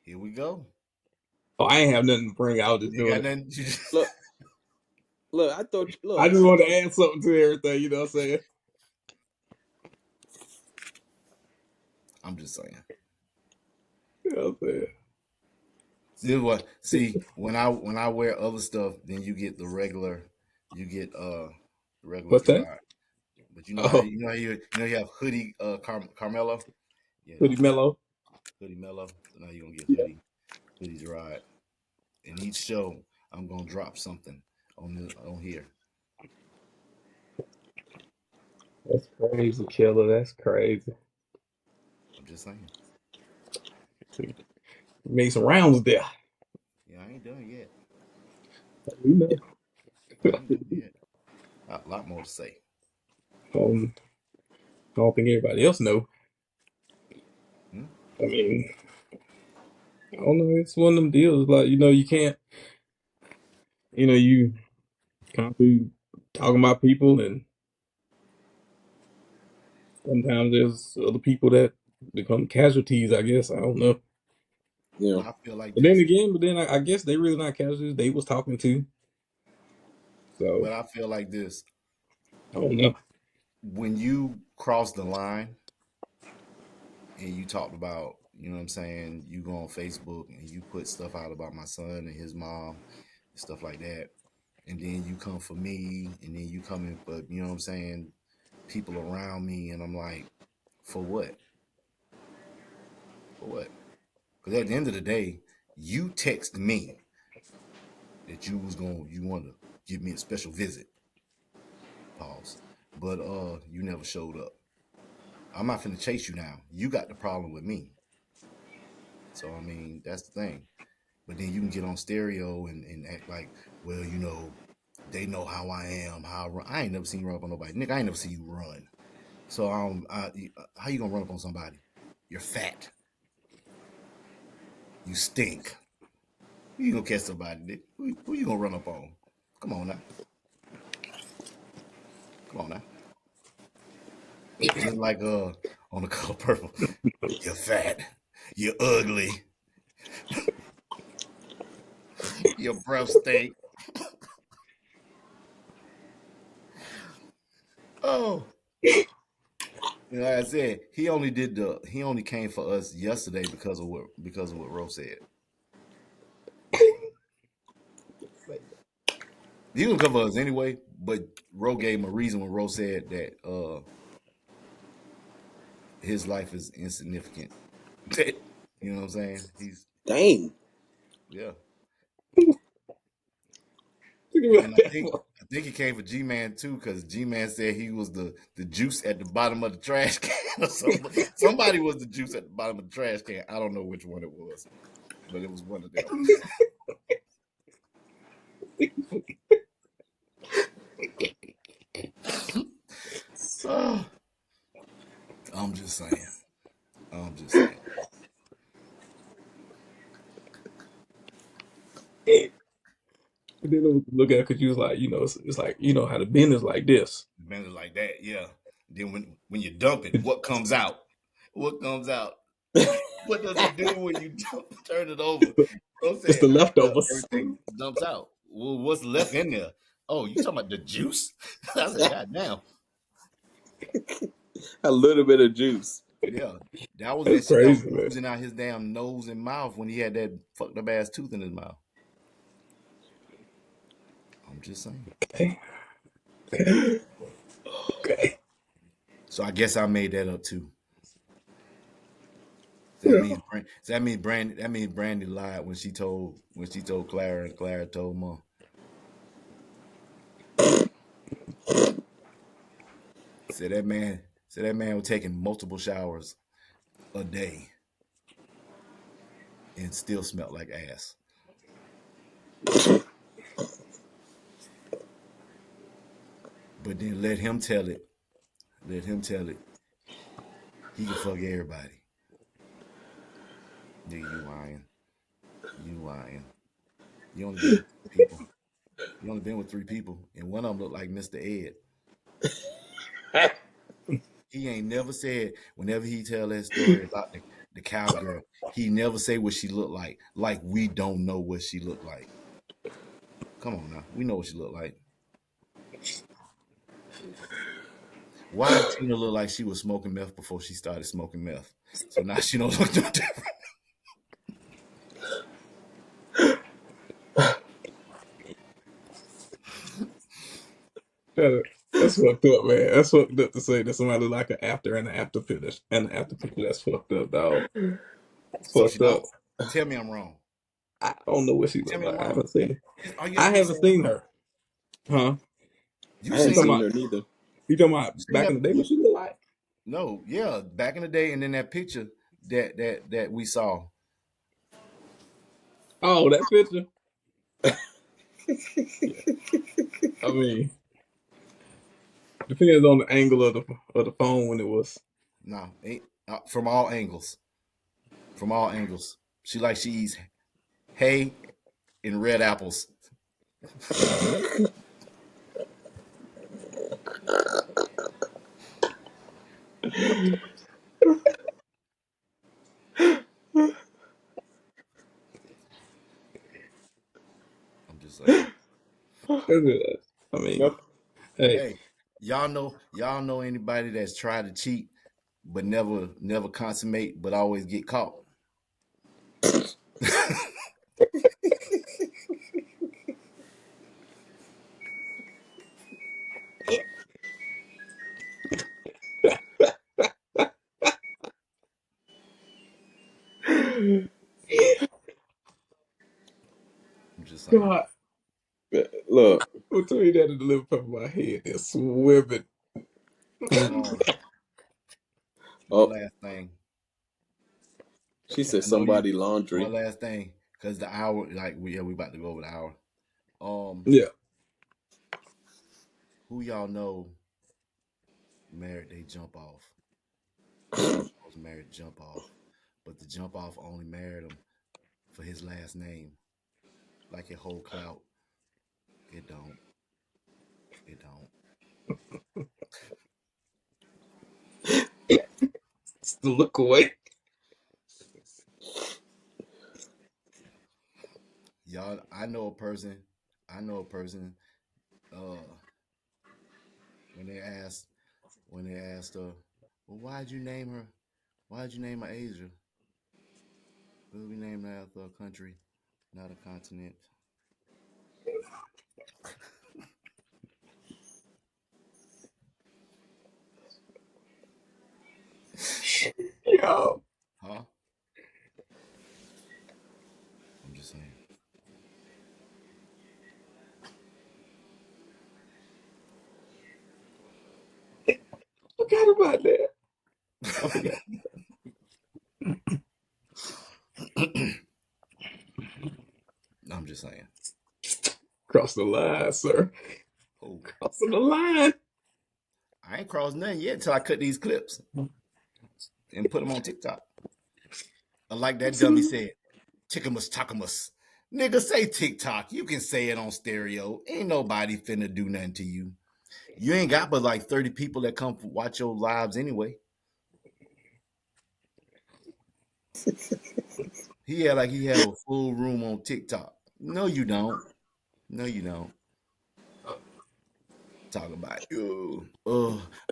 Here we go. Oh, I ain't have nothing to bring. I was just You doing got it. nothing? Look, look, I thought, I look, just I wanted thought, to add something to everything. You know what I'm saying? I'm just saying. You know what I'm saying? See what? See when I wear other stuff, then you get the regular. You get the regular What's that? Gerard. But Oh, you have hoodie Carmelo. Yeah, Hoodie that's that Mellow. hoodie Mello. So now you're gonna get hoodie Gerard. In each show, I'm gonna drop something on here. That's crazy, killer. That's crazy. I'm just saying. Make some rounds there. Yeah, I ain't done yet. We know. I ain't done yet. A lot more to say. I don't think everybody else know. Hmm? I mean, I don't know. It's one of them deals. Like you can't. You constantly talking about people, and sometimes there's other people that become casualties. I guess I don't know. yeah, But I feel like But then this. again, I guess they really not casualties. They was talking to. So But I feel like this. I don't know. When you cross the line and you talked about you know what I'm saying, you go on Facebook and you put stuff out about my son and his mom and stuff like that. And then you come for me, and then you come in for, you know what I'm saying, people around me, and I'm like, for what? For what? Because at the end of the day, you text me that you want to give me a special visit. Pause. But you never showed up. I'm not finna chase you now. You got the problem with me. So I mean, that's the thing. But then you can get on stereo and act like, well, you know, they know how I am, how I run. I ain't never seen you run up on nobody. Nick, I ain't never seen you run. So how you gonna run up on somebody? You're fat. You stink. Who you gonna catch somebody, Nick? Who you gonna run up on? Come on now. Come on now. Just like on the color purple. You're fat. You're ugly. Your breath stink. Oh. You know, like I said, he only came for us yesterday because of what Rose said. He gonna cover us anyway, but Ro gave him a reason when Ro said that his life is insignificant. You know what I'm saying? He's Dang. yeah. Think And about that. I think he came for G-Man too, because G-Man said he was the juice at the bottom of the trash can or something. Somebody was the juice at the bottom of the trash can. I don't know which one it was, but it was one of them. Oh, I'm just saying. I'm just saying. And then look at it because you was like, you know, it's like, you know how the business like this. Bend it like that, yeah. Then when you dump it, what comes out? What comes out? What does it do when you turn it over? Bro It's the said leftovers. everything dumps out. Well, what's left in there? Oh, you talking about the juice? I said, God damn. A little bit of juice. Yeah. That was That's that shit that was crazy, man. oozing out his damn nose and mouth when he had that fucked up ass tooth in his mouth. I'm just saying. Okay. Okay. So I guess I made that up too. Yeah. That means Brandy lied when she told Clara, and Clara told Mom. Said that man was taking multiple showers a day and still smelled like ass. But then let him tell it. Let him tell it. He can fuck everybody. Yeah, you lying. You lying. You only been with 3 people. You only been with 3 people, and one of them looked like Mr. Ed. He ain't never said, whenever he tell that story about the cowgirl, he never say what she looked like. Like we don't know what she looked like. Come on now, we know what she looked like. Why does Tina look like she was smoking meth before she started smoking meth? So now she don't look no different. That's fucked up, man. That's fucked up to say that somebody look like an after and an after finish and an after picture. That's fucked up, dog. That's So she fucked up. don't. Tell me I'm wrong. I don't know what she Tell look me I'm like. I wrong. haven't seen her. Are you I actually haven't saying I'm seen wrong? her. Huh? You I You ain't talking seen seen about her neither. you talking about you seen back in that? the day what she look like? No, yeah, back in the day, and then that picture that we saw. Oh, that picture? Yeah. I mean, depends on the angle of the phone when it was. No, ain't from all angles. From all angles. She eats hay and red apples. I'm just saying. I mean, Nope. hey, Hey, y'all know anybody that's tried to cheat but never consummate but always get caught? I'm just saying. God, Look, I'll tell you that in the liver top of my head. They're swimming. Um, one oh, last thing. she said I know you. somebody One laundry. last thing, because the hour, like we about to go over the hour. Yeah. Who y'all know married they jump off? Was married jump off, but the jump off only married him for his last name, like your whole clout. It don't. It don't. It's the look away. Y'all, I know a person. I know a person. Uh, when they asked, her, well, why'd you name her? Why'd you name her Asia? Well, we named her after a country, not a continent. Yo. Huh? I'm just saying. Forgot about that. I forgot. I'm just saying. Cross the line, sir. Oh, Crossing the line. I ain't crossed nothing yet until I cut these clips and put them on TikTok. Like that dummy said, Chickamus Takamus. Nigga, say TikTok. You can say it on stereo. Ain't nobody finna do nothing to you. You ain't got but like 30 people that come watch your lives anyway. He had a full room on TikTok. No, you don't. No, you don't. Talk about,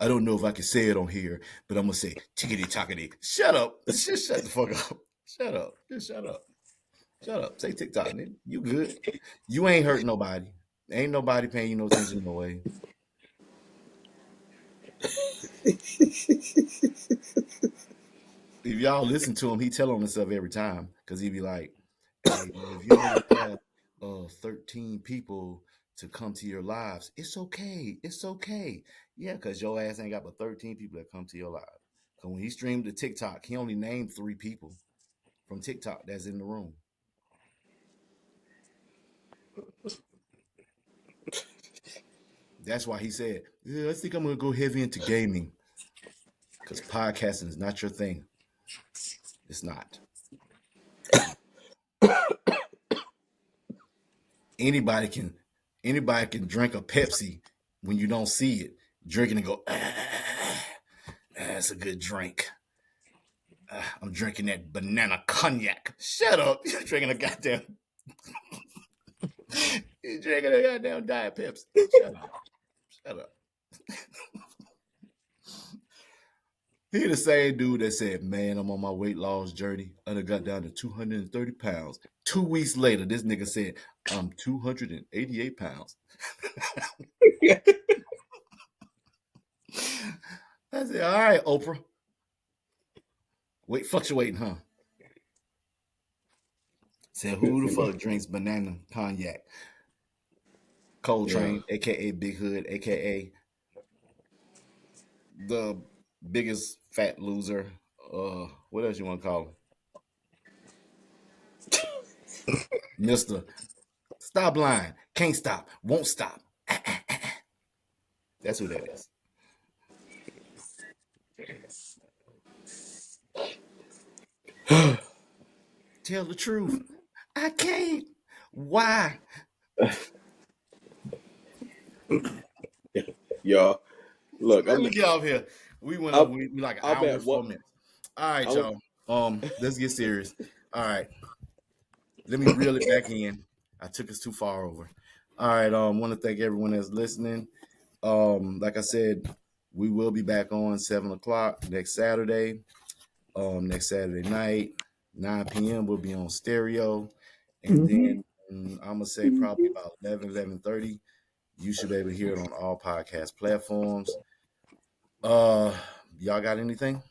I don't know if I can say it on here, but I'm gonna say tickety tockety. Shut up. Just shut the fuck up. Shut up. Just shut up. Shut up. Say TikTok, nigga. You good. You ain't hurt nobody. Ain't nobody paying you no attention no way. If y'all listen to him, he tell on himself every time because he be like, "Hey, well, if you only have 13 people to come to your lives, it's okay. It's okay. Yeah, because your ass ain't got but 13 people that come to your lives. Because when he streamed the TikTok, he only named 3 people from TikTok that's in the room. That's why he said, "Yeah, I think I'm gonna go heavy into gaming because podcasting is not your thing. It's not. It's not. Anybody can drink a Pepsi when you don't see it, drinking and go, that's a good drink. I'm drinking that banana cognac. Shut up. You're drinking a goddamn you're drinking a goddamn Diet Pepsi. Shut up. Shut up. He the same dude that said, man, I'm on my weight loss journey. I done got down to 230 pounds. 2 weeks later, this nigga said, I'm 288 pounds. I said, all right, Oprah. Weight fluctuating, huh? Said, who the fuck drinks banana cognac? Yeah. Coltrane, aka Big Hood, aka the biggest fat loser. What else you want to call him? Mister Stop lying. Can't stop. Won't stop. That's who that is. Tell the truth. I can't. Why? Y'all, look, Let me get off here. We went I'm, up. We like an I'm hour at and 4 what? minutes. All right, I'm, y'all. Let's get serious. All right. Let me reel it back in. I took us too far over. All right. Want to thank everyone that's listening. Like I said, we will be back on 7 o'clock next Saturday. Next Saturday night. 9 p.m. we'll be on stereo. And then I'm going to say probably about 11:30, you should be able to hear it on all podcast platforms. Y'all got anything?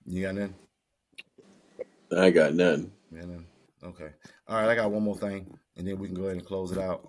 You got nothing? I got nothing. Okay. All right, I got one more thing, and then we can go ahead and close it out.